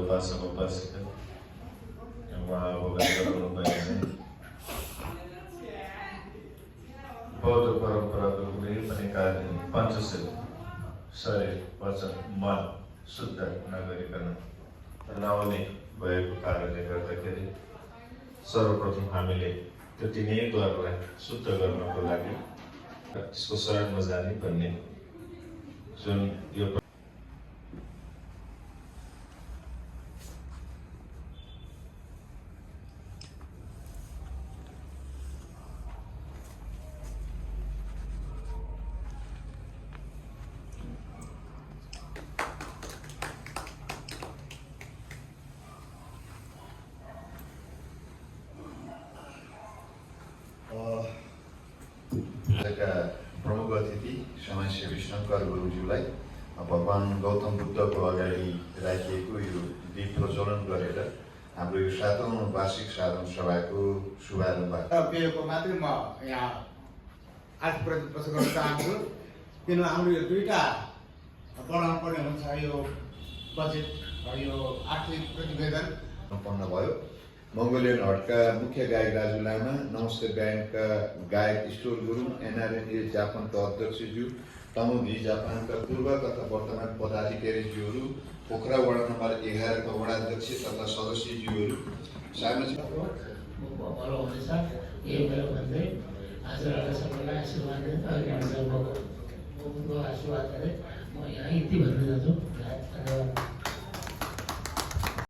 उपासक उपासिका उहाँ अवगत गराउनु भएन। बौद्ध परम्पराको कुनै पनि कार्य पञ्चशील शरीर वचन मन शुद्ध नगरिकन नआउने भएको कारणले गर्दाखेरि सर्वप्रथम हामीले त्यो तिनैद्वारलाई शुद्ध गर्नको लागि त्यसको शरणमा जाने भन्ने जुन यो प्रमुख अतिथि समाजसेवी शङ्कर गुरुज्यूलाई भगवान् गौतम बुद्धको अगाडि राखिएको यो दीप प्रज्वलन गरेर हाम्रो यो 7औं वार्षिक साधारण सभाको शुभारम्भ पेयको मात्रै म यहाँ आज प्रश्न गर्न चाहन्छु। किनभने हाम्रो यो दुईटा पढाउनु पर्ने हुन्छ, यो बजेट र यो आर्थिक प्रतिवेदन सम्पन्न भयो। मङ्गोलियन हटका मुख्य गायक राजु लामा, नमस्ते ब्यान्डका गायक ईश्वर गुरुङ, एनआरएनए जापानका अध्यक्षज्यू, तमुदी जापानका पूर्व तथा वर्तमान पदाधिकारीज्यूहरू, पोखरा वडा नम्बर 11 का वडाध्यक्ष तथा सदस्यज्यूहरू, सामाजिक भलो हुनेछ यही भयो भन्दै हजुरहरूलाई सबैलाई आशीर्वाद दिँदै आशीर्वाद गरे म यहाँ यति भन्न जान्छु।